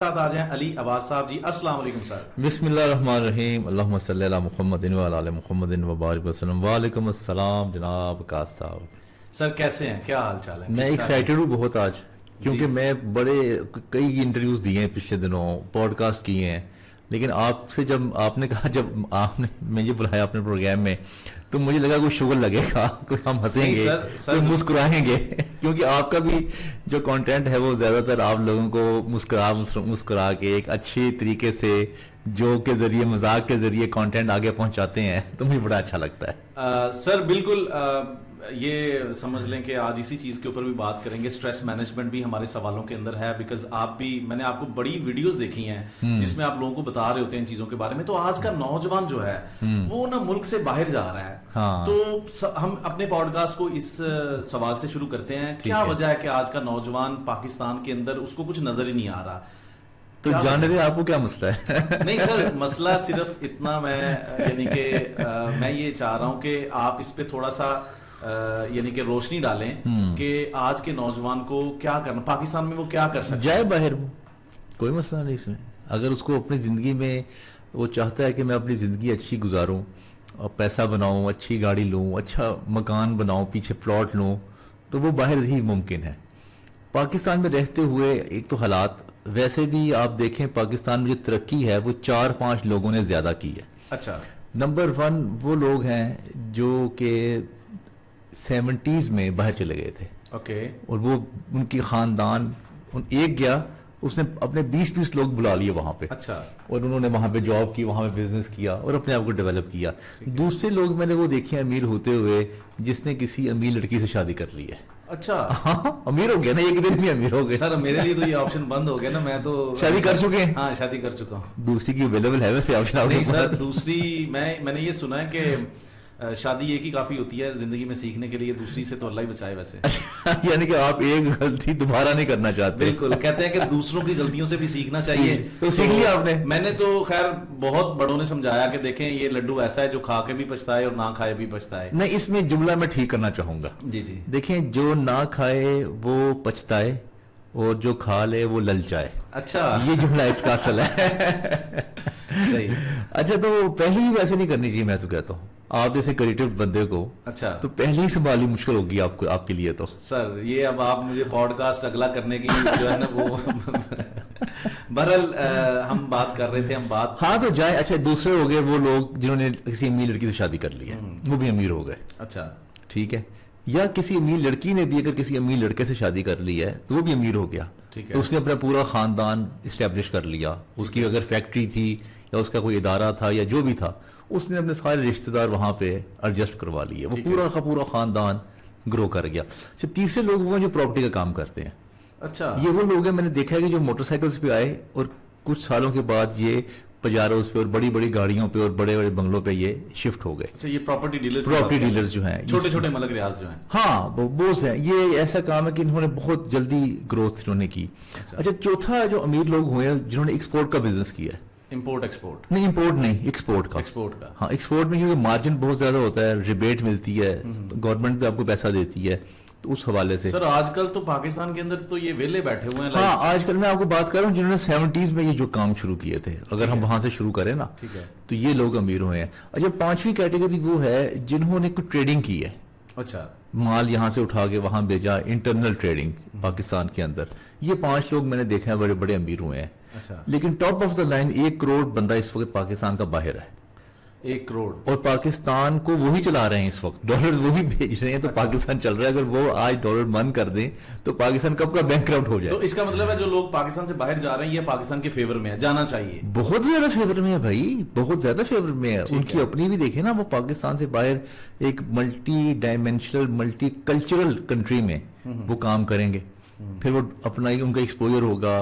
ساتھ آ جائیں علی عباس صاحب جی. السلام علیکم سر. بسم اللہ الرحمن الرحیم. اللہم صلی علی محمد وعلی آل محمد وبارک وسلم. وعلیکم السلام جناب قاص صاحب. سر کیسے ہیں, کیا حال چال ہے؟ میں ایکسائٹڈ ہوں بہت آج, کیونکہ میں کئی انٹرویوز دیے ہیں پچھلے دنوں, پوڈ کاسٹ کیے ہیں, لیکن آپ سے جب آپ نے کہا, جب آپ نے مجھے بلایا اپنے پروگرام میں, تو مجھے لگا کوئی شغل لگے گا, کوئی ہم ہنسیں گے, کوئی مسکرائیں گے, کیونکہ آپ کا بھی جو کانٹینٹ ہے وہ زیادہ تر آپ لوگوں کو مسکرا کے ایک اچھے طریقے سے جوک کے ذریعے, مذاق کے ذریعے کانٹینٹ آگے پہنچاتے ہیں, تو مجھے بڑا اچھا لگتا ہے. سر بالکل یہ سمجھ لیں کہ آج اسی چیز کے اوپر بھی بات کریں گے. اسٹریس مینجمنٹ بھی ہمارے سوالوں کے اندر ہے, بیکاز آپ بھی, میں نے آپ کو بڑی ویڈیوز دیکھی ہیں جس میں آپ لوگوں کو بتا رہے ہوتے ہیں ان چیزوں کے بارے میں. تو آج کا نوجوان جو ہے وہ نا ملک سے باہر جا رہا ہے, تو ہم اپنے پوڈ کاسٹ کو اس سوال سے شروع کرتے ہیں. کیا وجہ ہے کہ آج کا نوجوان پاکستان کے اندر اس کو کچھ نظر ہی نہیں آ رہا؟ تو جانے دیں آپ کو کیا مسئلہ ہے. نہیں سر, مسئلہ صرف اتنا, میں یعنی کہ میں یہ چاہ رہا ہوں کہ آپ اس پہ تھوڑا سا یعنی کہ روشنی ڈالیں کہ آج کے نوجوان کو کیا کرنا, پاکستان میں وہ کیا کر سکتا ہے. جائے باہر, کوئی مسئلہ نہیں اس میں. اگر اس کو اپنی زندگی میں وہ چاہتا ہے کہ میں اپنی زندگی اچھی گزاروں اور پیسہ بناؤں, اچھی گاڑی لوں, اچھا مکان بناؤں, پیچھے پلاٹ لوں, تو وہ باہر ہی ممکن ہے. پاکستان میں رہتے ہوئے ایک تو حالات, ویسے بھی آپ دیکھیں پاکستان میں جو ترقی ہے وہ 4-5 لوگوں نے زیادہ کی ہے. اچھا, نمبر 1 وہ لوگ ہیں جو کہ 70s میں باہر چلے گئے تھے, اور وہ ان کی خاندان, ایک گیا اس نے اپنے 20 لوگ بلا لیے وہاں پہ. اچھا, اور انہوں نے وہاں پہ جاب کی, وہاں پہ بزنس کیا اور اپنے آپ کو ڈیولپ کیا. دوسرے لوگ میں نے وہ دیکھے امیر ہوتے ہوئے جس نے کسی امیر لڑکی سے شادی کر لی ہے. اچھا, امیر ہو گیا نا, ایک دن بھی امیر ہو گئے. سر میرے لیے تو یہ آپشن بند ہو گیا نا, میں تو شادی کر چکے ہیں. ہاں شادی کر چکا ہوں. دوسری کی اویلیبل ہے ویسے آپشن؟ نہیں سر, دوسری میں نے یہ سنا ہے کہ شادی ایک ہی کافی ہوتی ہے زندگی میں سیکھنے کے لیے, دوسری سے تو اللہ ہی بچائے. ویسے یعنی کہ آپ ایک غلطی دوبارہ نہیں کرنا چاہتے. بالکل, کہتے ہیں کہ دوسروں کی غلطیوں سے بھی سیکھنا چاہیے. تو سیکھ لیا آپ نے. میں نے تو خیر بہت بڑوں نے سمجھایا کہ دیکھیں یہ لڈو ایسا ہے جو کھا کے بھی پچھتائے اور نہ کھائے بھی پچھتائے. نہیں, اس میں جملہ میں ٹھیک کرنا چاہوں گا. جی جی, دیکھیں, جو نہ کھائے وہ پچھتائے اور جو کھا لے وہ للچائے. اچھا, یہ جملہ اس کا اصل ہے. صحیح. اچھا, تو پہلے ہی ویسے نہیں کرنی چاہیے, میں تو کہتا ہوں آپ جیسے کریٹو بندے کو. اچھا, تو پہلے ہی سنبھالنی مشکل ہوگی آپ کے لیے. تو سر یہ اب آپ مجھے پوڈ کاسٹ اگلا کرنے کی جو ہے نا وہ بہرحال ہم بات کر رہے تھے, ہم بات. ہاں, تو جائیں. اچھا, دوسرے ہو گئے وہ لوگ جنہوں نے کسی امیر لڑکی سے شادی کر لی ہے, وہ بھی امیر ہو گئے. اچھا, ٹھیک ہے. یا کسی امیر لڑکی نے بھی اگر کسی امیر لڑکے سے شادی کر لی ہے تو وہ بھی امیر ہو گیا. ٹھیک ہے, اس نے اپنا پورا خاندان اسٹیبلش کر لیا. اس کی اگر فیکٹری تھی یا اس کا کوئی ادارہ تھا یا جو بھی تھا, اس نے اپنے سارے رشتہ دار وہاں پہ ایڈجسٹ کروا لیے, وہ پورا کا پورا خاندان گرو کر گیا. اچھا, تیسرے لوگ وہ جو پراپرٹی کا کام کرتے ہیں. اچھا, یہ وہ لوگ ہیں, میں نے دیکھا ہے کہ جو موٹر سائیکلز پہ آئے اور کچھ سالوں کے بعد یہ پجاروز پہ اور بڑی بڑی گاڑیوں پہ اور بڑے بڑے بنگلوں پہ یہ شفٹ ہو گئے. اچھا, یہ پراپرٹی ڈیلرز جو ہیں, چھوٹے چھوٹے ملک ریاض جو ہیں. ہاں, بوس ہیں. یہ ایسا کام ہے کہ انہوں نے بہت جلدی گروتھ انہوں نے کی. اچھا, چوتھا جو امیر لوگ ہوئے ہیں جنہوں نے ایکسپورٹ کا بزنس کیا ہے. امپورٹ ایکسپورٹ نہیں, امپورٹ نہیں, ایکسپورٹ کا. ہاں, ایکسپورٹ میں کیونکہ مارجن بہت زیادہ ہوتا ہے, ریبیٹ ملتی ہے, گورنمنٹ بھی آپ کو پیسہ دیتی ہے, تو اس حوالے سے. سر آج کل تو پاکستان کے اندر تو یہ ویلے بیٹھے ہوئے ہیں. ہاں, آج کل میں آپ کو بات کر رہا ہوں جنہوں نے 70s میں یہ جو کام شروع کیے تھے, اگر ہم وہاں سے شروع کریں نا, تو یہ لوگ امیر ہوئے ہیں. اچھا, 5ویں کیٹیگری وہ ہے جنہوں نے کوئی ٹریڈنگ کی ہے. اچھا, مال یہاں سے اٹھا کے وہاں بھیجا, انٹرنل ٹریڈنگ پاکستان کے اندر. یہ 5 لوگ میں نے دیکھا ہے بڑے بڑے امیر ہوئے ہیں. لیکن top of the line 1 crore بندہ اس وقت پاکستان کا باہر ہے. 1 کروڑ, اور پاکستان کو وہی چلا رہے ہیں اس وقت, ڈالر وہی بھیج رہے ہیں, تو پاکستان چل رہا ہے. اگر وہ آج ڈالر بند کر دیں تو پاکستان کب کا بینک کرپٹ ہو جائے. تو اس کا مطلب ہے جو لوگ پاکستان سے باہر جا رہے ہیں یہ پاکستان کے فیور میں ہے, جانا چاہیے. بہت زیادہ فیور میں ہے بھائی, بہت زیادہ فیور میں ہے. ان کی اپنی بھی دیکھیں نا, وہ پاکستان سے باہر ایک multi dimensional multi cultural country میں وہ کام کریں گے. پھر وہ اپنا ان کا ایکسپوجر ہوگا,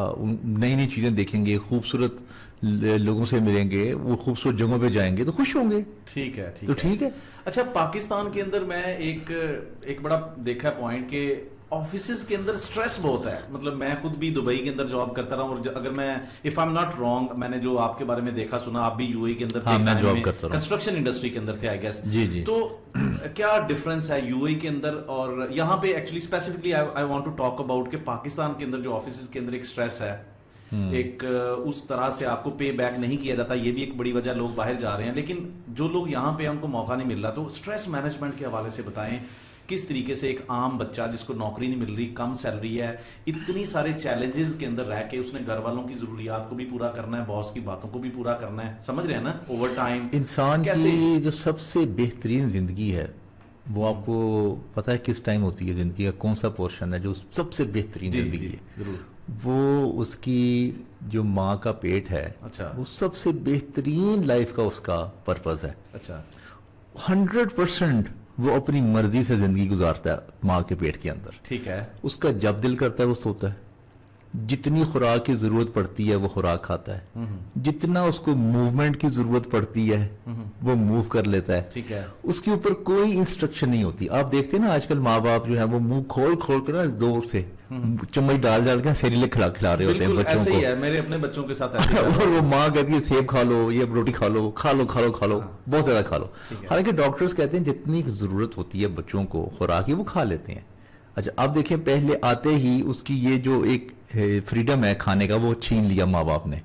نئی نئی چیزیں دیکھیں گے, خوبصورت لوگوں سے ملیں گے, وہ خوبصورت جگہوں پہ جائیں گے تو خوش ہوں گے. ٹھیک ہے, تو ٹھیک ہے. اچھا, پاکستان کے اندر میں ایک بڑا دیکھا پوائنٹ کہ آفیسز کے اندر سٹریس بہت ہے. مطلب میں خود بھی دبئی کے اندر جاب کرتا رہا ہوں, اور اگر میں if I am not wrong, میں نے جو آپ کے بارے میں دیکھا سنا, آپ بھی یو اے کے اندر تھے, کنسٹرکشن انڈسٹری کے اندر تھے آئی گیس. جی جی. تو کیا ڈفرنس ہے یو اے کے اندر اور یہاں پہ؟ Actually specifically I want to talk about کہ پاکستان کے اندر جو آفیسز کے اندر ایک سٹریس ہے ایک اس طرح سے آپ کو پے بیک نہیں کیا جاتا, یہ بھی ایک بڑی وجہ, لوگ باہر جا رہے ہیں. لیکن جو لوگ یہاں پہ ان کو موقع نہیں مل رہا, تو اسٹریس مینجمنٹ کے حوالے سے بتائیں کس طریقے سے ایک عام بچہ جس کو نوکری نہیں مل رہی, کم سیلری ہے, اتنی سارے چیلنجز کے اندر رہ کے اس نے گھر والوں کی ضروریات کو بھی پورا کرنا ہے, باس کی باتوں کو بھی پورا کرنا ہے, سمجھ رہے ہیں نا, اوور ٹائم. انسان کی جو سب سے بہترین زندگی ہے وہ آپ کو پتا ہے کس ٹائم ہوتی ہے, زندگی کا کون سا پورشن ہے جو سب سے بہترین زندگی ہے؟ وہ اس کی جو ماں کا پیٹ ہے, وہ سب سے بہترین لائف کا اس کا پرپز ہے. 100% وہ اپنی مرضی سے زندگی گزارتا ہے ماں کے پیٹ کے اندر. ٹھیک ہے. اس کا جب دل کرتا ہے وہ سوتا ہے, جتنی خوراک کی ضرورت پڑتی ہے وہ خوراک کھاتا ہے, جتنا اس کو موومنٹ کی ضرورت پڑتی ہے وہ موو کر لیتا ہے. ٹھیک ہے. اس کے اوپر کوئی انسٹرکشن نہیں ہوتی. آپ دیکھتے ہیں نا آج کل ماں باپ جو ہے وہ منہ کھول کھول کر زور سے چمچ ڈال ڈال کے سیریل کھلا رہے ہوتے ہیں بچوں کو. میرے اپنے بچوں کے ساتھ ایسے اور وہ ماں کہتی ہے سیب کھا لو, یہ روٹی کھا لو, کھا لو کھا لو کھا لو, بہت زیادہ کھا لو. حالانکہ ڈاکٹرز کہتے ہیں جتنی ضرورت ہوتی ہے بچوں کو خوراک کی وہ کھا لیتے ہیں. اچھا آپ دیکھیں پہلے آتے ہی اس کی یہ جو ایک فریڈم ہے کھانے کا وہ چھین لیا ماں باپ نے.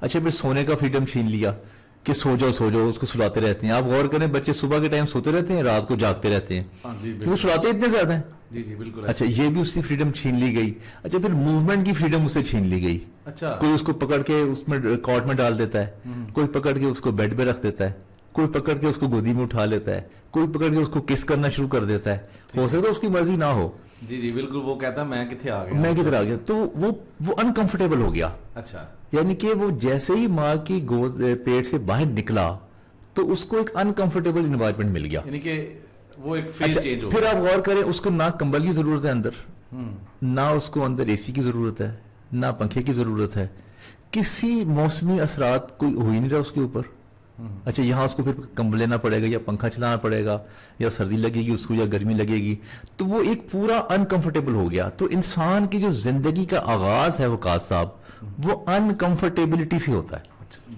اچھا پھر سونے کا فریڈم چھین لیا کہ سو جاؤ, اس کو سلاتے رہتے ہیں. آپ غور کریں بچے صبح کے ٹائم سوتے رہتے ہیں, رات کو جاگتے رہتے ہیں, وہ سلاتے اتنے زیادہ ہیں. جی جی بالکل. اچھا یہ بھی اس کی فریڈم چھین لی گئی. اچھا پھر موومنٹ کی فریڈم اسے چھین لی گئی. اچھا کوئی اس کو پکڑ کے اس میں کاٹ میں ڈال دیتا ہے, کوئی پکڑ کے اس کو بیڈ پہ رکھ دیتا ہے, کوئی پکڑ کے اس کو گودی میں اٹھا لیتا ہے, کوئی پکڑ کے اس کو کس کرنا شروع کر دیتا ہے. ہو سکتا ہے اس کی مرضی نہ ہو. جی جی بالکل. وہ کہتا ہے میں کدھر آ گیا, تو وہ انکمفرٹیبل ہو گیا. اچھا یعنی کہ وہ جیسے ہی ماں کی گود پیٹ سے باہر نکلا تو اس کو ایک انکمفرٹیبل انوائرمنٹ مل گیا. یعنی کہ وہ ایک فیز چینج ہو گیا. پھر آپ غور کریں اس کو نہ کمبل کی ضرورت ہے اندر, نہ اس کو اندر اے سی کی ضرورت ہے, نہ پنکھے کی ضرورت ہے, کسی موسمی اثرات کوئی ہو ہی نہیں رہا اس کے اوپر. اچھا یہاں اس کو پھر کمبل لینا پڑے گا یا پنکھا چلانا پڑے گا یا سردی لگے گی اس کو یا گرمی لگے گی, تو وہ ایک پورا انکمفرٹیبل ہو گیا. تو انسان کی جو زندگی کا آغاز ہے وقاص صاحب وہ انکمفرٹیبلٹی سے ہوتا ہے.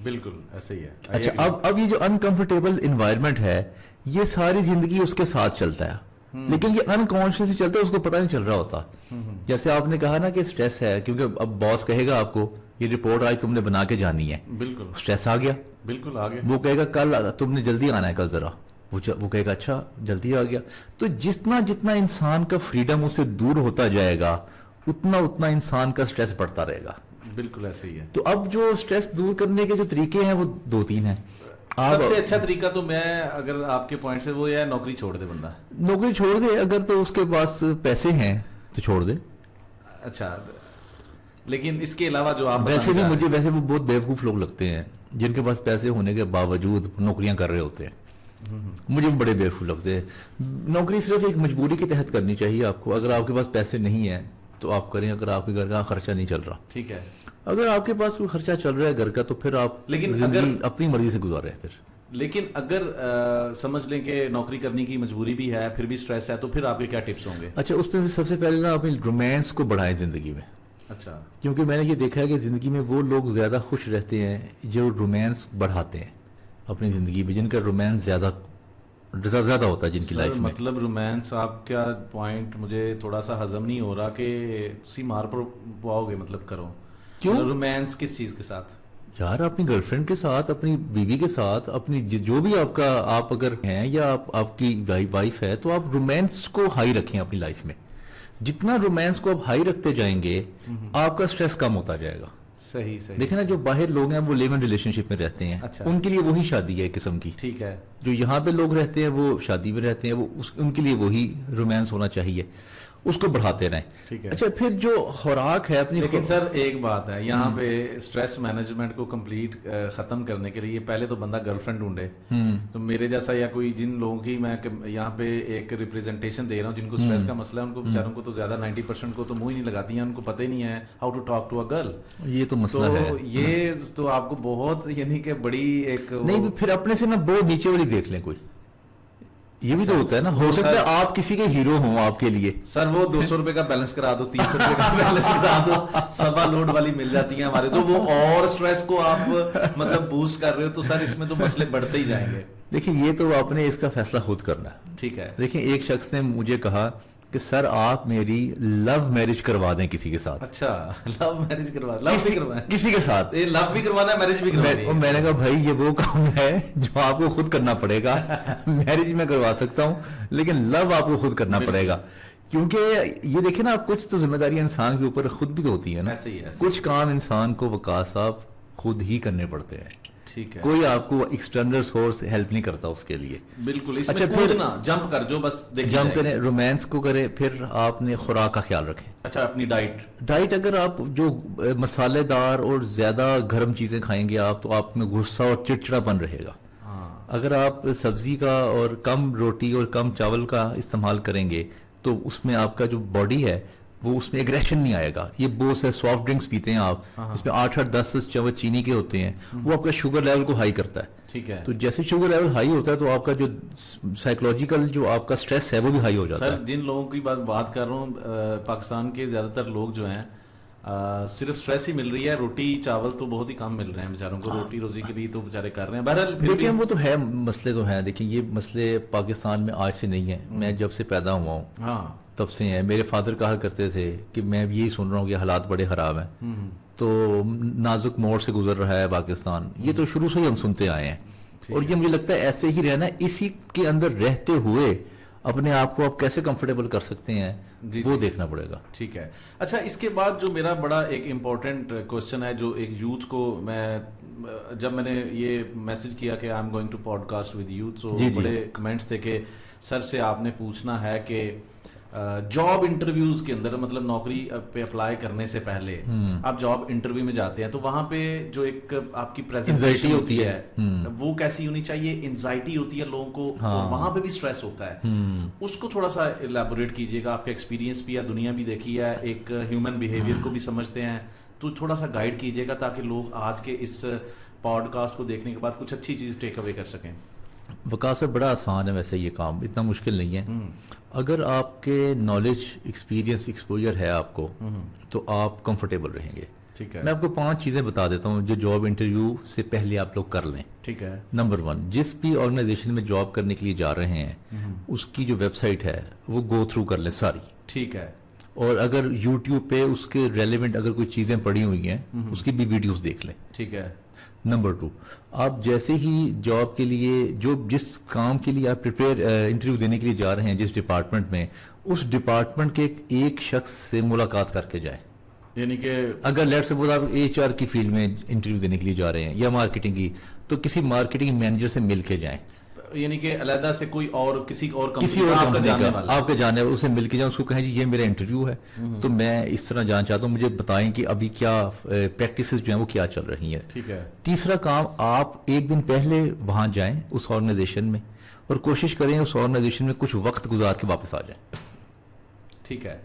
بالکل ایسے ہی ہے. اچھا اب یہ جو انکمفرٹیبل انوائرمنٹ ہے یہ ساری زندگی اس کے ساتھ چلتا ہے, لیکن یہ انکانشیسلی چلتا ہے, اس کو پتہ نہیں چل رہا ہوتا. جیسے آپ نے کہا نا کہ سٹریس ہے, کیونکہ اب باس کہے گا آپ کو یہ رپورٹ آج تم نے بنا کے جانی ہے, بالکل سٹریس آ گیا. بالکل آ گیا. وہ کہے گا کل تم نے جلدی آنا ہے کل ذرا, وہ کہے گا اچھا جلدی آ گیا. تو جتنا انسان کا فریڈم اس سے دور ہوتا جائے گا اتنا انسان کا سٹریس بڑھتا رہے گا. بالکل ایسے ہی ہے. تو اب جو سٹریس دور کرنے کے جو طریقے ہیں وہ 2-3 ہیں. سب سے اچھا طریقہ تو میں اگر آپ کے پوائنٹ سے وہ یہ ہے نوکری چھوڑ دے بندہ. نوکری چھوڑ دے, اگر تو اس کے پاس پیسے ہیں تو چھوڑ دے. اچھا لیکن اس کے علاوہ جو آپ ویسے بھی مجھے ویسے وہ بہت بیوقوف لوگ لگتے ہیں جن کے پاس پیسے ہونے کے باوجود نوکریاں کر رہے ہوتے ہیں. مجھے بڑے بیوقوف لگتے ہیں. نوکری صرف ایک مجبوری کے تحت کرنی چاہیے آپ کو. اگر آپ کے پاس پیسے نہیں ہیں تو آپ کریں, اگر آپ کے گھر کا خرچہ نہیں چل رہا. ٹھیک ہے. اگر آپ کے پاس کوئی خرچہ چل رہا ہے گھر کا تو پھر آپ زندگی اپنی مرضی سے گزارے. لیکن اگر سمجھ لیں کہ نوکری کرنے کی مجبوری بھی ہے پھر بھی سٹریس ہے, تو پھر آپ کے کیا ٹپس ہوں گے؟ اچھا اس پہ سب سے پہلے نا اپنی رومانس کو بڑھائیں زندگی میں. اچھا کیونکہ میں نے یہ دیکھا ہے کہ زندگی میں وہ لوگ زیادہ خوش رہتے ہیں جو رومانس بڑھاتے ہیں اپنی زندگی میں, جن کا رومانس زیادہ ہوتا ہے جن کی لائف میں. مطلب رومانس آپ کیا پوائنٹ مجھے تھوڑا سا ہضم نہیں ہو رہا کہ اسی مار پر پواؤ گے, مطلب کرو کیوں رومانس کس چیز کے ساتھ؟ یار اپنی گرل فرینڈ کے ساتھ, اپنی بیوی کے ساتھ, اپنی جو بھی آپ اگر ہیں یا آپ کی وائف ہے تو آپ رومانس کو ہائی رکھیں اپنی لائف میں. جتنا رومانس کو آپ ہائی رکھتے جائیں گے آپ کا سٹریس کم ہوتا جائے گا. صحیح. دیکھیں نا جو باہر لوگ ہیں وہ لیو ان ریلیشن شپ میں رہتے ہیں, ان کے لیے وہی شادی ہے ایک قسم کی. ٹھیک ہے. جو یہاں پہ لوگ رہتے ہیں وہ شادی میں رہتے ہیں, وہ ان کے لیے وہی رومانس ہونا چاہیے, اس کو بڑھاتے رہیں. ٹھیک ہے. اچھا پھر جو خوراک ہے اپنی, لیکن سر ایک بات ہے یہاں پہ سٹریس مینجمنٹ کو کمپلیٹ ختم کرنے کے لیے پہلے تو بندہ گرل فرینڈ ڈھونڈے. تو میرے جیسا یا کوئی جن لوگوں کی میں یہاں پہ ایک ریپرزینٹیشن دے رہا ہوں جن کو سٹریس کا مسئلہ ہے, ان کو بیچاروں کو تو زیادہ 90% کو تو منہ ہی نہیں لگاتی ہیں, ان کو پتہ ہی نہیں ہے how to talk to a girl. یہ تو مسئلہ ہے. یہ تو آپ کو بہت یعنی کہ بڑی ایک نہیں, پھر اپنے سے نا بہت نیچے والی دیکھ لیں کوئی, یہ بھی تو ہوتا ہے نا. ہو سکتا ہے آپ کسی کے ہیرو ہوں آپ کے لیے. سر وہ 200 روپے کا بیلنس کرا دو, 300 روپے کا بیلنس کرا دو, سبا لوڈ والی مل جاتی ہیں ہمارے, تو وہ اور سٹریس کو آپ مطلب بوسٹ کر رہے ہو, تو سر اس میں تو مسئلے بڑھتے ہی جائیں گے. دیکھیں یہ تو آپ نے اس کا فیصلہ خود کرنا ہے. ٹھیک ہے. دیکھیں ایک شخص نے مجھے کہا کہ سر آپ میری لو میرج کروا دیں کسی کے ساتھ. اچھا لو میرج کروا لو بھی کروانا کسی کے ساتھ, لو بھی کروانا ہے میرج بھی کروانا ہے. میں نے کہا بھائی یہ وہ کام ہے جو آپ کو خود کرنا پڑے گا. میرج میں کروا سکتا ہوں لیکن لو آپ کو خود کرنا پڑے گا, کیونکہ یہ دیکھیں نا آپ, کچھ تو ذمہ داری انسان کے اوپر خود بھی تو ہوتی ہے نا. کچھ کام انسان کو وقاص صاحب خود ہی کرنے پڑتے ہیں. ٹھیک ہے, کوئی آپ کو ایکسٹرنل سورس ہیلپ نہیں کرتا اس کے لیے. بالکل. اچھا پھر جمپ کر جو بس جمپ کریں, رومانس کو کریں, پھر آپ نے خوراک کا خیال رکھیں. اچھا اپنی ڈائٹ اگر آپ جو مسالے دار اور زیادہ گرم چیزیں کھائیں گے آپ, تو آپ میں غصہ اور چڑچڑا پن رہے گا. اگر آپ سبزی کا اور کم روٹی اور کم چاول کا استعمال کریں گے تو اس میں آپ کا جو باڈی ہے وہ اس میں ایگریشن نہیں آئے گا. یہ بہت سے سافٹ ڈرنکس پیتے ہیں آپ, اس میں 8-10 چمچ چینی کے ہوتے ہیں, وہ آپ کا شوگر لیول کو ہائی کرتا ہے. ٹھیک ہے, تو جیسے شوگر لیول ہائی ہوتا ہے تو آپ کا جو سائیکولوجیکل جو آپ کا سٹریس ہے وہ بھی ہائی ہو جاتا ہے. سر جن لوگوں کی بات کر رہا ہوں, پاکستان کے زیادہ تر لوگ جو ہیں صرف سٹریس ہی مل رہی ہے, روٹی چاول تو بہت ہی کم مل رہے ہیں بیچاروں کو, روٹی روزی کے لیے تو بیچارے کر رہے ہیں. بہرحال دیکھیں وہ تو ہے, مسئلے تو ہیں. دیکھیں یہ مسئلے پاکستان میں آج سے نہیں ہیں, میں جب سے پیدا ہوا ہوں تب سے ہیں. میرے فادر کہا کرتے تھے کہ میں یہی سن رہا ہوں کہ حالات بڑے خراب ہیں, تو نازک موڑ سے گزر رہا ہے پاکستان. یہ تو شروع سے ہی ہم سنتے آئے ہیں, اور یہ مجھے لگتا ہے ایسے ہی رہنا, اسی کے اندر رہتے ہوئے اپنے آپ کو آپ کیسے کمفرٹیبل کر سکتے ہیں وہ دیکھنا پڑے گا. ٹھیک ہے. اچھا اس کے بعد جو میرا بڑا ایک امپورٹنٹ کوشچن ہے, جو ایک یوتھ کو میں جب میں نے یہ میسج کیا کہ I am going to podcast with youth, so بڑے کمنٹس تھے کہ سر سے آپ نے پوچھنا ہے کہ جاب انٹرویوز کے اندر, مطلب نوکری پہ اپلائی کرنے سے پہلے آپ جاب انٹرویو میں جاتے ہیں تو وہاں پہ جو ایک آپ کی پریزنٹیشن ہوتی ہے وہ کیسی ہونی چاہیے؟ انزائٹی ہوتی ہے لوگوں کو, وہاں پہ بھی سٹریس ہوتا ہے, اس کو تھوڑا سا ایلیبوریٹ کیجیے گا. آپ کا ایکسپیرینس بھی ہے, دنیا بھی دیکھی ہے, ایک ہیومن بیہیویئر کو بھی سمجھتے ہیں, تو تھوڑا سا گائیڈ کیجیے گا تاکہ لوگ آج کے اس پوڈ کاسٹ کو دیکھنے کے بعد کچھ اچھی چیز ٹیک اوے کر سکیں. وقاص سے بڑا آسان ہے ویسے, یہ کام اتنا مشکل نہیں ہے. اگر آپ کے نالج, ایکسپیرینس, ایکسپوجر ہے آپ کو, تو آپ کمفرٹیبل رہیں گے. ٹھیک ہے, میں آپ کو 5 چیزیں بتا دیتا ہوں جو جاب انٹرویو سے پہلے آپ لوگ کر لیں. ٹھیک ہے. نمبر 1, جس بھی آرگنائزیشن میں جاب کرنے کے لیے جا رہے ہیں اس کی جو ویب سائٹ ہے وہ گو تھرو کر لیں ساری. ٹھیک ہے. اور اگر یوٹیوب پہ اس کے ریلیونٹ اگر کوئی چیزیں پڑی ہوئی ہیں اس کی بھی ویڈیوز دیکھ لیں. ٹھیک ہے. نمبر 2, آپ جیسے ہی جاب کے لیے جس کام کے لیے آپ انٹرویو دینے کے لیے جا رہے ہیں جس ڈپارٹمنٹ میں, اس ڈپارٹمنٹ کے ایک شخص سے ملاقات کر کے جائیں. یعنی کہ اگر لیٹ سپوز آپ HR کی فیلڈ میں انٹرویو دینے کے لیے جا رہے ہیں یا مارکیٹنگ کی, تو کسی مارکیٹنگ مینیجر سے مل کے جائیں. یعنی کہ علیحدہ سے کوئی اور کسی اور آپ کا جانے والا, اسے مل کے جائیں, اس کو کہیں جی یہ میرا انٹرویو ہے, تو میں اس طرح جاننا چاہتا ہوں, مجھے بتائیں کہ ابھی کیا پریکٹسز جو ہیں وہ کیا چل رہی ہیں. ٹھیک ہے. تیسرا کام, آپ ایک دن پہلے وہاں جائیں اس آرگنائزیشن میں, اور کوشش کریں اس آرگنائزیشن میں کچھ وقت گزار کے واپس آ جائیں. ٹھیک ہے.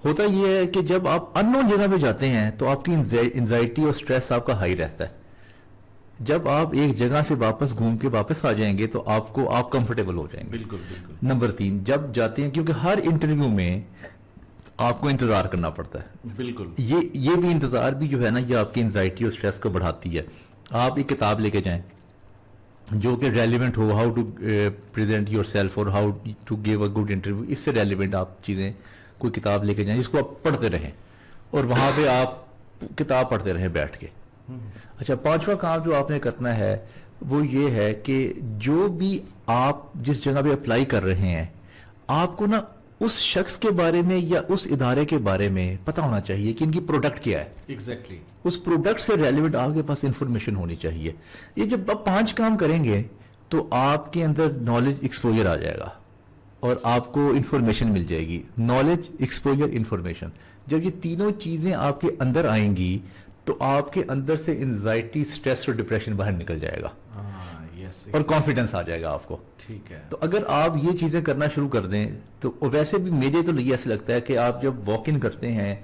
ہوتا یہ ہے کہ جب آپ ان نون جگہ پہ جاتے ہیں تو آپ کی انزائٹی اور سٹریس آپ کا ہائی رہتا ہے. جب آپ ایک جگہ سے واپس گھوم کے واپس آ جائیں گے تو آپ کمفرٹیبل ہو جائیں گے. بالکل بالکل. نمبر 3, جب جاتے ہیں, کیونکہ ہر انٹرویو میں آپ کو انتظار کرنا پڑتا ہے. بالکل. یہ بھی انتظار بھی جو ہے نا, یہ آپ کی انزائٹی اور سٹریس کو بڑھاتی ہے. آپ ایک کتاب لے کے جائیں جو کہ ریلیونٹ ہو, how to present yourself اور how to give a good interview, اس سے ریلیونٹ آپ چیزیں, کوئی کتاب لے کے جائیں جس کو آپ پڑھتے رہیں, اور وہاں پہ آپ کتاب پڑھتے رہیں بیٹھ کے. اچھا, 5واں کام جو آپ نے کرنا ہے وہ یہ ہے کہ جو بھی آپ جس جگہ پہ اپلائی کر رہے ہیں, آپ کو نا اس شخص کے بارے میں یا اس ادارے کے بارے میں پتا ہونا چاہیے کہ ان کی پروڈکٹ کیا ہے. ایگزیکٹلی. اس پروڈکٹ سے ریلیونٹ آپ کے پاس انفارمیشن ہونی چاہیے. یہ جب آپ 5 کام کریں گے تو آپ کے اندر نالج, ایکسپوجر آ جائے گا اور آپ کو انفارمیشن مل جائے گی. نالج, ایکسپوجر, انفارمیشن, جب یہ تینوں چیزیں آپ کے اندر آئیں گی تو آپ کے اندر سے انزائٹی, سٹریس اور ڈپریشن باہر نکل جائے گا, اور کانفیڈنس آ جائے گا آپ کو. ٹھیک ہے. تو اگر آپ یہ چیزیں کرنا شروع کر دیں تو ویسے بھی مجھے تو ایسا لگتا ہے کہ آپ جب واک ان کرتے ہیں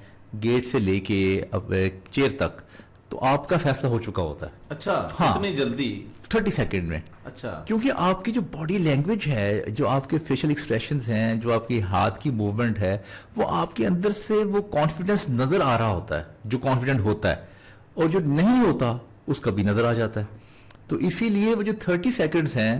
گیٹ سے لے کے اب چیئر تک, تو آپ کا فیصلہ ہو چکا ہوتا ہے. اچھا, اتنی جلدی 30 سیکنڈ میں. اچھا. کیونکہ آپ کی جو باڈی لینگویج ہے, جو آپ کے فیشل ایکسپریشنز ہیں, جو آپ کی ہاتھ کی موومنٹ ہے, وہ آپ کے اندر سے وہ کانفیڈنس نظر آ رہا ہوتا ہے. جو کانفیڈنٹ ہوتا ہے, اور جو نہیں ہوتا اس کا بھی نظر آ جاتا ہے. تو اسی لیے وہ جو 30 سیکنڈز ہیں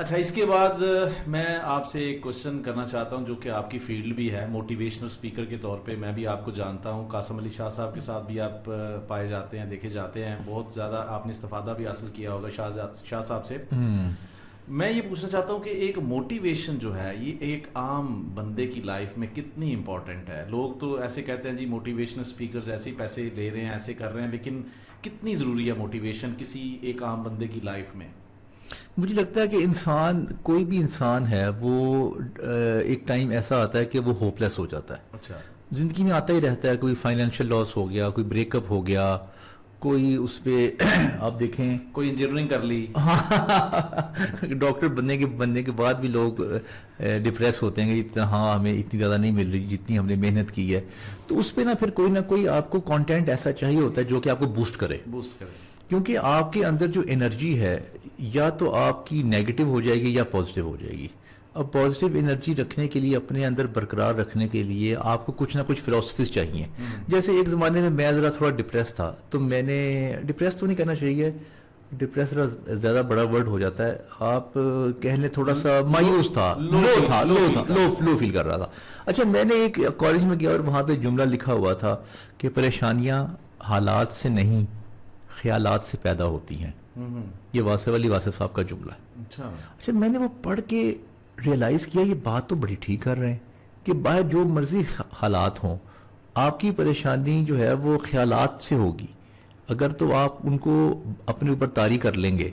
اچھا اس کے بعد میں آپ سے ایک کوشچن کرنا چاہتا ہوں جو کہ آپ کی فیلڈ بھی ہے، موٹیویشنل اسپیکر کے طور پہ میں بھی آپ کو جانتا ہوں، قاسم علی شاہ صاحب کے ساتھ بھی آپ پائے جاتے ہیں، دیکھے جاتے ہیں، بہت زیادہ آپ نے استفادہ بھی حاصل کیا ہوگا شاہ صاحب سے. میں یہ پوچھنا چاہتا ہوں کہ ایک موٹیویشن جو ہے یہ ایک عام بندے کی لائف میں کتنی امپورٹنٹ ہے؟ لوگ تو ایسے کہتے ہیں جی موٹیویشنل اسپیکرز ایسے ہی پیسے لے رہے ہیں، ایسے کر رہے ہیں، لیکن کتنی ضروری ہے موٹیویشن کسی ایک عام بندے کی لائف میں؟ مجھے لگتا ہے کہ انسان، کوئی بھی انسان ہے وہ ایک ٹائم ایسا آتا ہے کہ وہ ہوپ لیس ہو جاتا ہے. اچھا. زندگی میں آتا ہی رہتا ہے، کوئی فائنینشیل لاس ہو گیا، کوئی بریک اپ ہو گیا، کوئی اس پہ آپ دیکھیں کوئی انجینئرنگ کر لی، ڈاکٹر بننے کے بعد بھی لوگ ڈپریس ہوتے ہیں کہ اتنا ہاں ہمیں اتنی زیادہ نہیں مل رہی جتنی ہم نے محنت کی ہے. تو اس پہ نہ کوئی آپ کو کانٹینٹ ایسا چاہیے ہوتا ہے جو کہ آپ کو بوسٹ کرے. کیونکہ آپ کے اندر جو انرجی ہے یا تو آپ کی نیگیٹو ہو جائے گی یا پازیٹیو ہو جائے گی. اب پازیٹیو انرجی رکھنے کے لیے، اپنے اندر برقرار رکھنے کے لیے آپ کو کچھ نہ کچھ فلاسفیز چاہیے. جیسے ایک زمانے میں ذرا تھوڑا ڈپریس تھا، تو میں نے ڈپریس تو نہیں کرنا چاہیے، ڈپریس زیادہ بڑا ورڈ ہو جاتا ہے، آپ کہہ لیں تھوڑا سا مایوس تھا، لو فیل کر رہا تھا. اچھا میں نے ایک کالج میں گیا اور وہاں پہ جملہ لکھا ہوا تھا کہ پریشانیاں حالات سے نہیں خیالات سے پیدا ہوتی ہیں. یہ واصف علی واصف صاحب کا جملہ ہے. اچھا میں نے وہ پڑھ کے ریئلائز کیا یہ بات تو بڑی ٹھیک کر رہے ہیں کہ باہر جو مرضی حالات ہوں، آپ کی پریشانی جو ہے وہ خیالات سے ہوگی. اگر تو آپ ان کو اپنے اوپر طاری کر لیں گے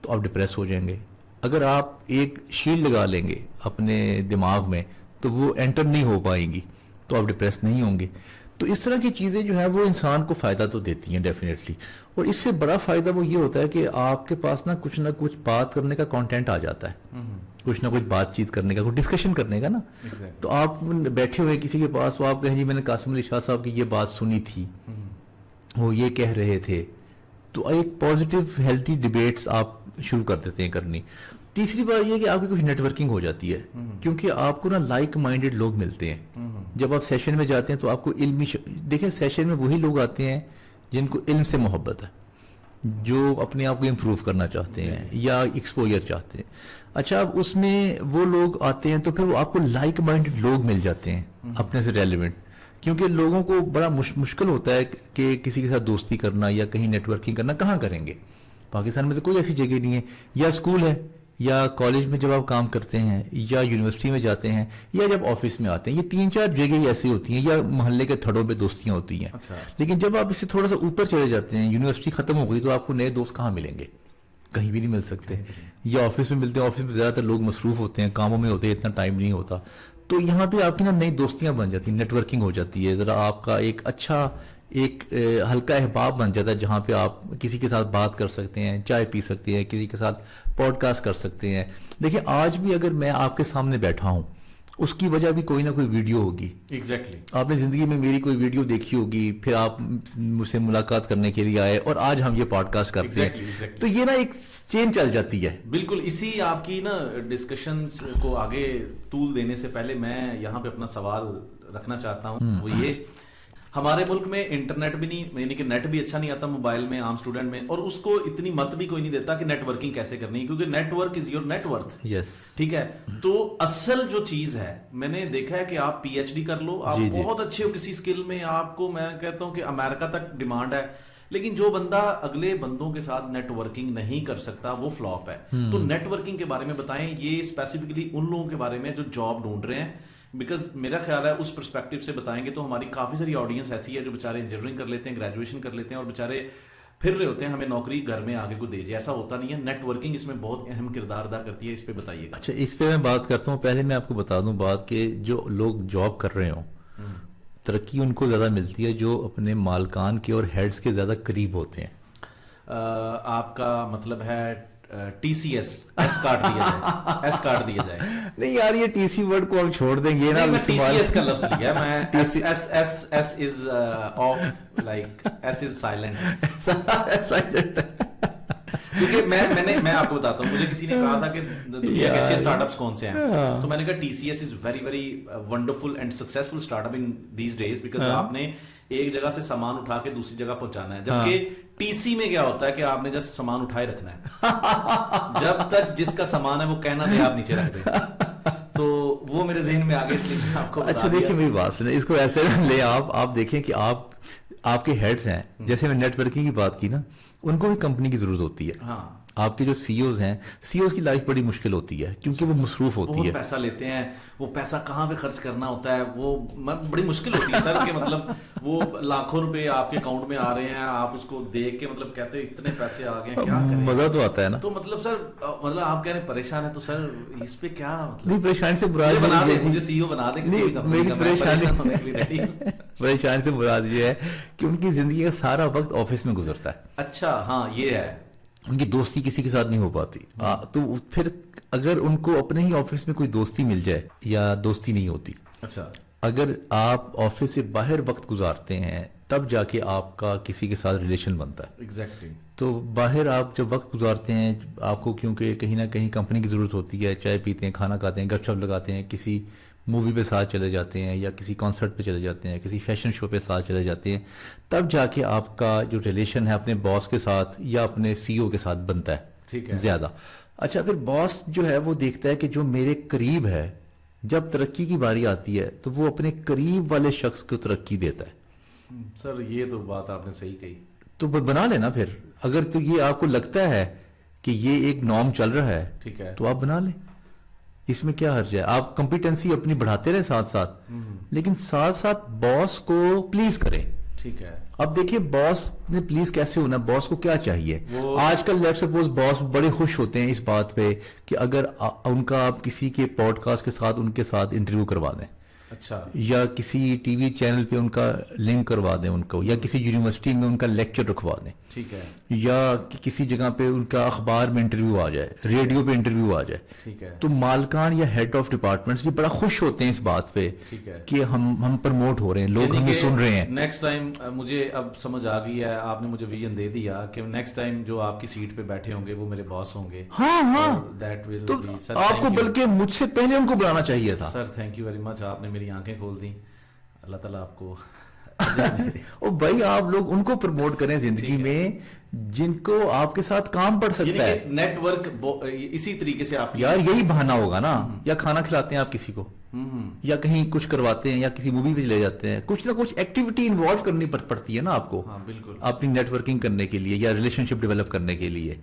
تو آپ ڈپریس ہو جائیں گے. اگر آپ ایک شیلڈ لگا لیں گے اپنے دماغ میں تو وہ انٹر نہیں ہو پائیں گی تو آپ ڈپریس نہیں ہوں گے. تو اس طرح کی چیزیں جو ہیں وہ انسان کو فائدہ تو دیتی ہیں ڈیفینیٹلی. اور اس سے بڑا فائدہ وہ یہ ہوتا ہے کہ آپ کے پاس نہ کچھ بات کرنے کا کانٹینٹ آ جاتا ہے، کچھ نہ کچھ بات چیت کرنے کا، کچھ ڈسکشن کرنے کا نا. تو آپ بیٹھے ہوئے کسی کے پاس، وہ آپ کہیں جی میں نے قاسم علی شاہ صاحب کی یہ بات سنی تھی، وہ یہ کہہ رہے تھے، تو ایک پازیٹیو ہیلتھی ڈیبیٹس آپ شروع کر دیتے ہیں کرنی. تیسری بات یہ کہ آپ کی کچھ نیٹ ورکنگ ہو جاتی ہے، کیونکہ آپ کو نا لائک مائنڈیڈ لوگ ملتے ہیں. جب آپ سیشن میں جاتے ہیں تو آپ کو علمی دیکھیں سیشن میں وہی لوگ آتے ہیں جن کو علم سے محبت ہے، جو اپنے آپ کو امپروو کرنا چاہتے ہیں یا ایکسپوجر چاہتے ہیں. اچھا اب اس میں وہ لوگ آتے ہیں تو پھر وہ آپ کو لائک مائنڈیڈ لوگ مل جاتے ہیں اپنے سے ریلیونٹ. کیونکہ لوگوں کو بڑا مشکل ہوتا ہے کہ کسی کے ساتھ دوستی کرنا یا کہیں نیٹ ورکنگ کرنا. کہاں کریں گے؟ پاکستان میں تو کوئی ایسی جگہ نہیں ہے. یا اسکول ہے، یا کالج میں جب آپ کام کرتے ہیں، یا یونیورسٹی میں جاتے ہیں، یا جب آفس میں آتے ہیں. یہ 3-4 جگہ ایسی ہوتی ہیں، یا محلے کے تھڑوں پہ دوستیاں ہوتی ہیں. لیکن جب آپ اس سے تھوڑا سا اوپر چلے جاتے ہیں، یونیورسٹی ختم ہو گئی تو آپ کو نئے دوست کہاں ملیں گے؟ کہیں بھی نہیں مل سکتے. یا آفس میں ملتے ہیں، آفس میں زیادہ تر لوگ مصروف ہوتے ہیں، کاموں میں ہوتے ہیں، اتنا ٹائم نہیں ہوتا. تو یہاں پہ آپ کی نا نئی دوستیاں بن جاتی ہیں، نیٹ ورکنگ ہو جاتی ہے. ذرا آپ کا ایک اچھا ایک ہلکا احباب بن جاتا ہے جہاں پہ آپ کسی کے ساتھ بات کر سکتے ہیں، چائے پی سکتے ہیں، کسی کے ساتھ پوڈ کاسٹ کر سکتے ہیں. دیکھیں آج بھی اگر میں آپ کے سامنے بیٹھا ہوں اس کی وجہ بھی کوئی نہ کوئی ویڈیو ہوگی. ایگزیکٹلی. آپ نے زندگی میں میری کوئی ویڈیو دیکھی ہوگی، پھر آپ مجھ سے ملاقات کرنے کے لیے آئے اور آج ہم یہ پوڈ کاسٹ کرتے ہیں. تو یہ نا ایک چین چل جاتی ہے. بالکل. اسی آپ کی نا ڈسکشنز کو آگے طول دینے سے پہلے میں یہاں پہ اپنا سوال رکھنا چاہتا ہوں. وہ یہ ہمارے ملک میں انٹرنیٹ بھی نہیں، یعنی کہ نیٹ بھی اچھا نہیں آتا موبائل میں عام اسٹوڈنٹ میں، اور اس کو اتنی مت بھی کوئی نہیں دیتا کہ نیٹ ورکنگ کیسے کرنی ہے، کیونکہ network is your net worth. Yes ٹھیک ہے. تو اصل جو چیز ہے میں نے دیکھا ہے کہ آپ پی ایچ ڈی کر لو، آپ بہت اچھے ہو کسی اسکل میں، آپ کو میں کہتا ہوں کہ امریکہ تک ڈیمانڈ ہے، لیکن جو بندہ اگلے بندوں کے ساتھ نیٹ ورکنگ نہیں کر سکتا وہ فلاپ ہے. تو نیٹ ورکنگ کے بارے میں بتائیں، یہ اسپیسیفکلی ان لوگوں کے بارے میں جو جاب ڈھونڈ رہے ہیں، بیکاز میرا خیال ہے اس پرسپیکٹو سے بتائیں گے تو ہماری کافی ساری آڈینس ایسی ہے جو بیچارے انجینئرنگ کر لیتے ہیں، گریجویشن کر لیتے ہیں اور بیچارے پھر رہے ہوتے ہیں ہمیں نوکری گھر میں آگے کو دے جائے. ایسا ہوتا نہیں ہے. نیٹ ورکنگ اس میں بہت اہم کردار ادا کرتی ہے. اس پہ بتائیے گا. اچھا اس پہ میں بات کرتا ہوں. پہلے میں آپ کو بتا دوں بات کہ جو لوگ جاب کر رہے ہوں ترقی ان کو زیادہ ملتی ہے جو اپنے مالکان کے اور ہیڈز کے زیادہ قریب ہوتے ہیں. آپ کا مطلب ہے ٹی سی ایس کارڈ دیا جائے، ایس کارڈ دیا جائے. نہیں یار یہ ٹی سی ورڈ کو ہم چھوڑ دیں گے نا. میں ٹی سی ایس کا لفظ لیا میں. S S S S is of, like S is silent. کیونکہ میں آپ کو بتاتا ہوں, مجھے کسی نے کہا تھا کہ دنیا کے اچھے اسٹارٹ اپس کون سے ہیں, تو میں نے کہا TCS is very very wonderful and successful start up in these days, because آپ نے ایک جگہ سے سامان اٹھا کے دوسری جگہ پہنچانا ہے, جبکہ TC میں کیا ہوتا ہے کہ آپ نے جسٹ سامان اٹھائے رکھنا ہے, جب تک جس کا سامان ہے وہ کہنا دے آپ نیچے رکھ دیں. تو وہ میرے ذہن میں آگے, اس لیے آپ کو اچھا دیکھیں میری بات سنیں, اس کو ایسے لے آپ دیکھیں کہ آپ کے ہیڈز ہیں, جیسے میں نیٹ ورکنگ کی بات کی نا, ان کو بھی کمپنی کی ضرورت ہوتی ہے. ہاں, آپ کے جو CEOs ہیں, CEOs کی لائف بڑی مشکل ہوتی ہے کیونکہ وہ مصروف ہوتی ہے, بہت پیسہ لیتے ہیں, وہ پیسہ کہاں پہ خرچ کرنا ہوتا ہے, وہ بڑی مشکل ہوتی ہے سر, کہ مطلب وہ لاکھوں روپے آپ کے اکاؤنٹ میں آ رہے ہیں, آپ اس کو دیکھ کے مطلب کہتے ہیں اتنے پیسے آ گئے, کیا کریں, مزہ تو آتا ہے نا. تو مطلب سر, مطلب آپ کہہ رہے ہیں پریشان ہے, تو سر اس پہ کیا مطلب, نہیں پریشانی سے مراد بنا دیں, مجھے CEO بنا دیں کسی بھی کمپنی کا, میں پریشان ہونے کے لیے ریڈی ہوں. پریشانی سے مراد یہ ہے کہ ان کی زندگی کا سارا وقت آفس میں گزرتا ہے. اچھا, ہاں یہ ہے, ان کی دوستی کسی کے ساتھ نہیں ہو پاتی. تو پھر اگر ان کو اپنے ہی آفس میں کوئی دوستی مل جائے, یا دوستی نہیں ہوتی. اچھا, اگر آپ آفس سے باہر وقت گزارتے ہیں تب جا کے آپ کا کسی کے ساتھ ریلیشن بنتا ہے. ایگزیکٹلی. تو باہر آپ جب وقت گزارتے ہیں, آپ کو کیونکہ کہیں نہ کہیں کمپنی کی ضرورت ہوتی ہے, چائے پیتے ہیں, کھانا کھاتے ہیں, گپ شپ لگاتے ہیں, کسی مووی پہ ساتھ چلے جاتے ہیں, یا کسی کانسرٹ پہ چلے جاتے ہیں, کسی فیشن شو پہ ساتھ چلے جاتے ہیں, تب جا کے آپ کا جو ریلیشن ہے اپنے باس کے ساتھ یا اپنے CEO کے ساتھ بنتا ہے. ٹھیک ہے, زیادہ. اچھا, پھر باس جو ہے وہ دیکھتا ہے کہ جو میرے قریب ہے, جب ترقی کی باری آتی ہے تو وہ اپنے قریب والے شخص کو ترقی دیتا ہے. سر یہ تو بات آپ نے صحیح کہی. تو بنا لینا پھر, اگر تو یہ آپ کو لگتا ہے کہ یہ ایک نارم چل رہا ہے, ٹھیک ہے, تو آپ بنا لیں, اس میں کیا حرج ہے. آپ کمپیٹنسی اپنی بڑھاتے رہے ساتھ ساتھ, لیکن ساتھ ساتھ باس کو پلیز کریں. ٹھیک ہے. اب دیکھیے باس نے پلیز کیسے ہونا, باس کو کیا چاہیے. آج کل لیٹ سپوز باس بڑے خوش ہوتے ہیں اس بات پہ کہ اگر ان کا آپ کسی کے پوڈ کاسٹ کے ساتھ ان کے ساتھ انٹرویو کروا دیں, اچھا, یا کسی ٹی وی چینل پہ ان کا لنک کروا دیں ان کو, یا کسی یونیورسٹی میں ان کا لیکچر رکھوا دیں, ٹھیک ہے, یا کسی جگہ پہ ان کا اخبار میں انٹرویو آ جائے, ریڈیو پہ انٹرویو آ جائے, ٹھیک ہے, تو مالکان یا ہیڈ آف ڈپارٹمنٹس یہ بڑا خوش ہوتے ہیں اس بات پہ ٹھیک ہے, کہ ہم پروموٹ ہو رہے ہیں, لوگ ہمیں سن رہے ہیں. نیکسٹ ٹائم مجھے اب سمجھ آ گئی ہے, آپ نے مجھے ویژن دے دیا کہ نیکسٹ ٹائم جو آپ کی سیٹ پہ بیٹھے ہوں گے وہ میرے باس ہوں گے. ہاں ہاں, دیٹ ول تو بی, سر آپ کو بلکہ مجھ سے پہلے ان کو بلانا چاہیے تھا. Sir thank you very much, آپ نے میری آنکھیں کھول دی, اللہ تعالیٰ آپ کو. او بھائی, آپ لوگ ان کو پروموٹ کریں زندگی میں جن کو آپ کے ساتھ کام پڑ سکتا ہے. نیٹ ورک اسی طریقے سے آپ, یار یہی بہانہ ہوگا نا, یا کھانا کھلاتے ہیں آپ کسی کو, یا کہیں کچھ کرواتے ہیں, یا کسی مووی پہ لے جاتے ہیں, کچھ نہ کچھ ایکٹیویٹی انوالو کرنی پڑتی ہے نا آپ کو. ہاں بالکل, اپنی نیٹ ورکنگ کرنے کے لیے یا ریلیشن شپ ڈیولپ کرنے کے لیے,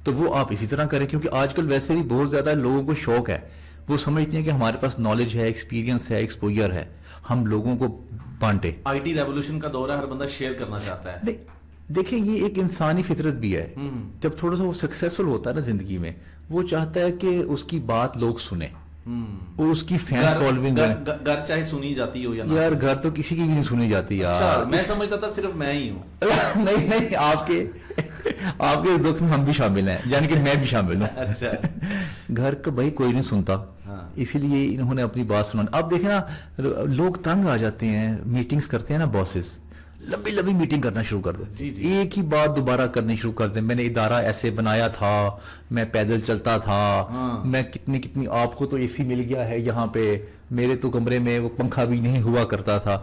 تو وہ آپ اسی طرح کریں. کیونکہ آج کل ویسے بھی بہت زیادہ لوگوں کو شوق ہے, وہ سمجھتے ہیں کہ ہمارے پاس نالج ہے, ایکسپیرینس ہے, ایکسپوجر ہے, ہم لوگوں کو بانٹے. IT ریولوشن کا دور ہے, ہر بندہ شیئر کرنا چاہتا ہے. دیکھیں یہ ایک انسانی فطرت بھی ہے, جب تھوڑا سا وہ سکسیسفل ہوتا ہے نا زندگی میں, وہ چاہتا ہے کہ اس کی بات لوگ سنیں, اور اس کی فین فالوئنگ. گھر چاہے سنی جاتی ہو یا یار, گھر تو کسی کی بھی نہیں سنی جاتی یار. میں سمجھتا تھا صرف میں ہی ہوں. نہیں, آپ کے دکھ میں ہم بھی شامل ہیں, یعنی کہ میں بھی شامل ہوں. اچھا, گھر کا بھائی کوئی نہیں سنتا, اسی لیے انہوں نے اپنی بات سنا. آپ دیکھیں نا, لوگ تنگ آ جاتے ہیں, میٹنگز کرتے ہیں نا باسز, لمبی میٹنگ کرنا شروع کر دیتے, ایک ہی بات دوبارہ کرنی شروع کر دیں. میں نے ادارہ ایسے بنایا تھا, میں پیدل چلتا تھا, میں کتنی آپ کو تو اے سی مل گیا ہے یہاں پہ, میرے تو کمرے میں وہ پنکھا بھی نہیں ہوا کرتا تھا.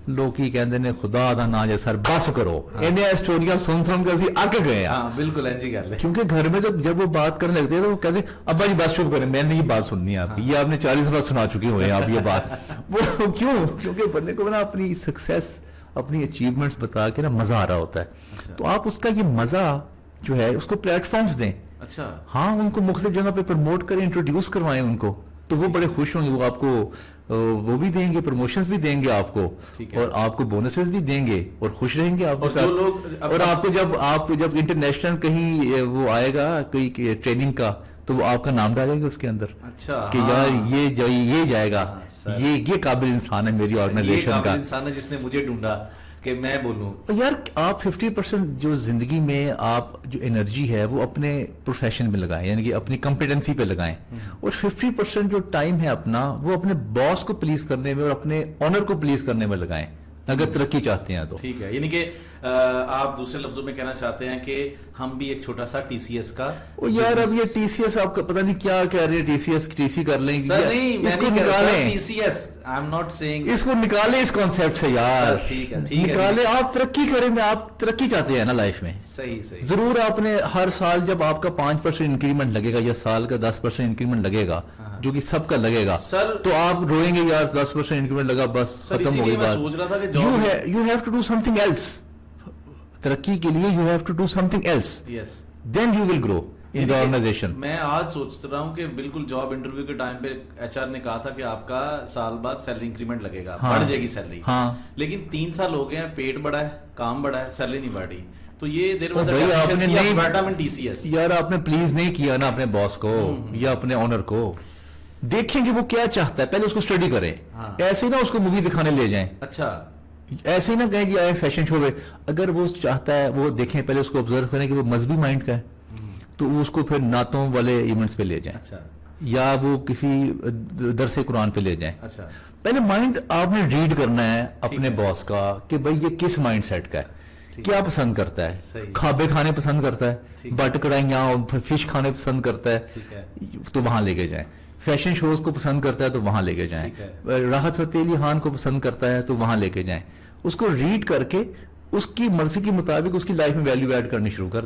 لوگ ہی کہتے ہیں خدا دا نا جے سر بس کرو, انہیں اسٹوریاں سن کر اک گئے. بالکل اینجی کر لیں, کیونکہ گھر میں جب وہ بات کرنے لگتے ہیں تو وہ کہتے ہیں ابا جی بس چپ کریں, میں نے یہ بات سننی ہے آپ کی, یہ آپ نے 40 بار سنا چکے ہوئے ہیں آپ یہ بات. وہ کیوں, کیونکہ بندے کو نا اپنی سکسیس, اپنی اچیومنٹس بتا کے نا مزہ آ رہا ہوتا ہے. تو آپ اس کا یہ مزہ جو ہے اس کو پلیٹ فارمز دیں. اچھا, ہاں, ان کو مختلف جگہ پہ پروموٹ کریں, انٹروڈیوس کروائیں ان کو, تو وہ بڑے خوش ہوں گے. وہ آپ کو وہ بھی دیں گے, پروموشنز بھی دیں گے آپ کو, اور آپ کو بونسز بھی دیں گے, اور خوش رہیں گے آپ کے ساتھ. اور آپ کو جب انٹرنیشنل کہیں وہ آئے گا کوئی ٹریننگ کا, تو وہ آپ کا نام ڈالیں گے اس کے اندر. اچھا, کہ یار یہ جائے گا, یہ قابل انسان ہے میری آرگنائزیشن کا, انسان ہے جس نے مجھے ڈھونڈا کہ میں بولوں. یار آپ 50% جو زندگی میں آپ جو انرجی ہے وہ اپنے پروفیشن میں لگائیں, یعنی کہ اپنی کمپیٹنسی پہ لگائیں, اور 50% جو ٹائم ہے اپنا وہ اپنے باس کو پلیز کرنے میں اور اپنے آنر کو پلیز کرنے میں لگائیں, اگر ترقی چاہتے ہیں تو. ٹھیک ہے, یعنی کہ آپ دوسرے لفظوں میں کہنا چاہتے ہیں کہ ہم بھی ایک چھوٹا سا ٹی سی ایس کا یار اب یہ ٹی سی ایس آپ کا پتہ نہیں کیا کہہ رہے ہیں, T C S T C کر لیں سر نہیں, اس کو نکالیں, T C S I am not seeing, اس کو نکالیں اس کانسیپٹ سے یار, ٹھیک ہے نکالیں. آپ ترقی کریں, میں آپ ترقی چاہتے ہیں نا لائف میں, صحیح ضرور آپ نے ہر سال جب آپ کا 5% انکریمنٹ لگے گا یا سال کا 10% انکریمنٹ لگے گا, جو کہ سب کا لگے گا, تو آپ روئیں گے یار 10% انکریمنٹ لگا بس ختم ہو گئی بات. You have to do something else, ترقی کے لیے you have to do something else, then you will grow in the organisation. میں آج سوچ رہا ہوں کہ بالکل جاب انٹرویو کے ٹائم پہ ایچ آر نے کہا تھا کہ آپ کا سال بعد سیلری انکریمنٹ لگے گا, بڑھ جائے گی سیلری, لیکن 3 سال ہو گئے ہیں, پیٹ بڑا ہے, کام بڑا ہے, سیلری نہیں بڑھی. تو یہ there was T C S. یار آپ نے پلیز نہیں کیا نا اپنے باس کو یا اپنے آنر کو, دیکھیں کہ وہ کیا چاہتا ہے, پہلے اس کو اسٹڈی کریں, ایسے نہ اس کو مووی دکھانے لے جائیں. اچھا, ایسے ہی نہ کہیں کہ آئے فیشن شو پہ, اگر وہ چاہتا ہے وہ دیکھیں, پہلے اس کو آبزرو کریں کہ وہ مذہبی مائنڈ کا ہے تو اس کو پھر نعتوں والے ایونٹس پہ لے جائیں, یا وہ کسی درس قرآن پہ لے جائیں. پہلے مائنڈ آپ نے ریڈ کرنا ہے اپنے باس کا کہ بھائی یہ کس مائنڈ سیٹ کا ہے, کیا پسند کرتا ہے, کھابے کھانے پسند کرتا ہے, بٹ کڑھائیاں فش کھانے پسند کرتا ہے تو وہاں لے کے جائیں, فیشن شوز کو پسند کرتا ہے تو وہاں لے کے جائیں, راحت فتح علی خان کو پسند کرتا ہے تو وہاں لے کے جائیں. اس کو ریڈ کر کے اس کی مرضی کے مطابق اس کی لائف میں ویلیو ایڈ کرنی شروع کر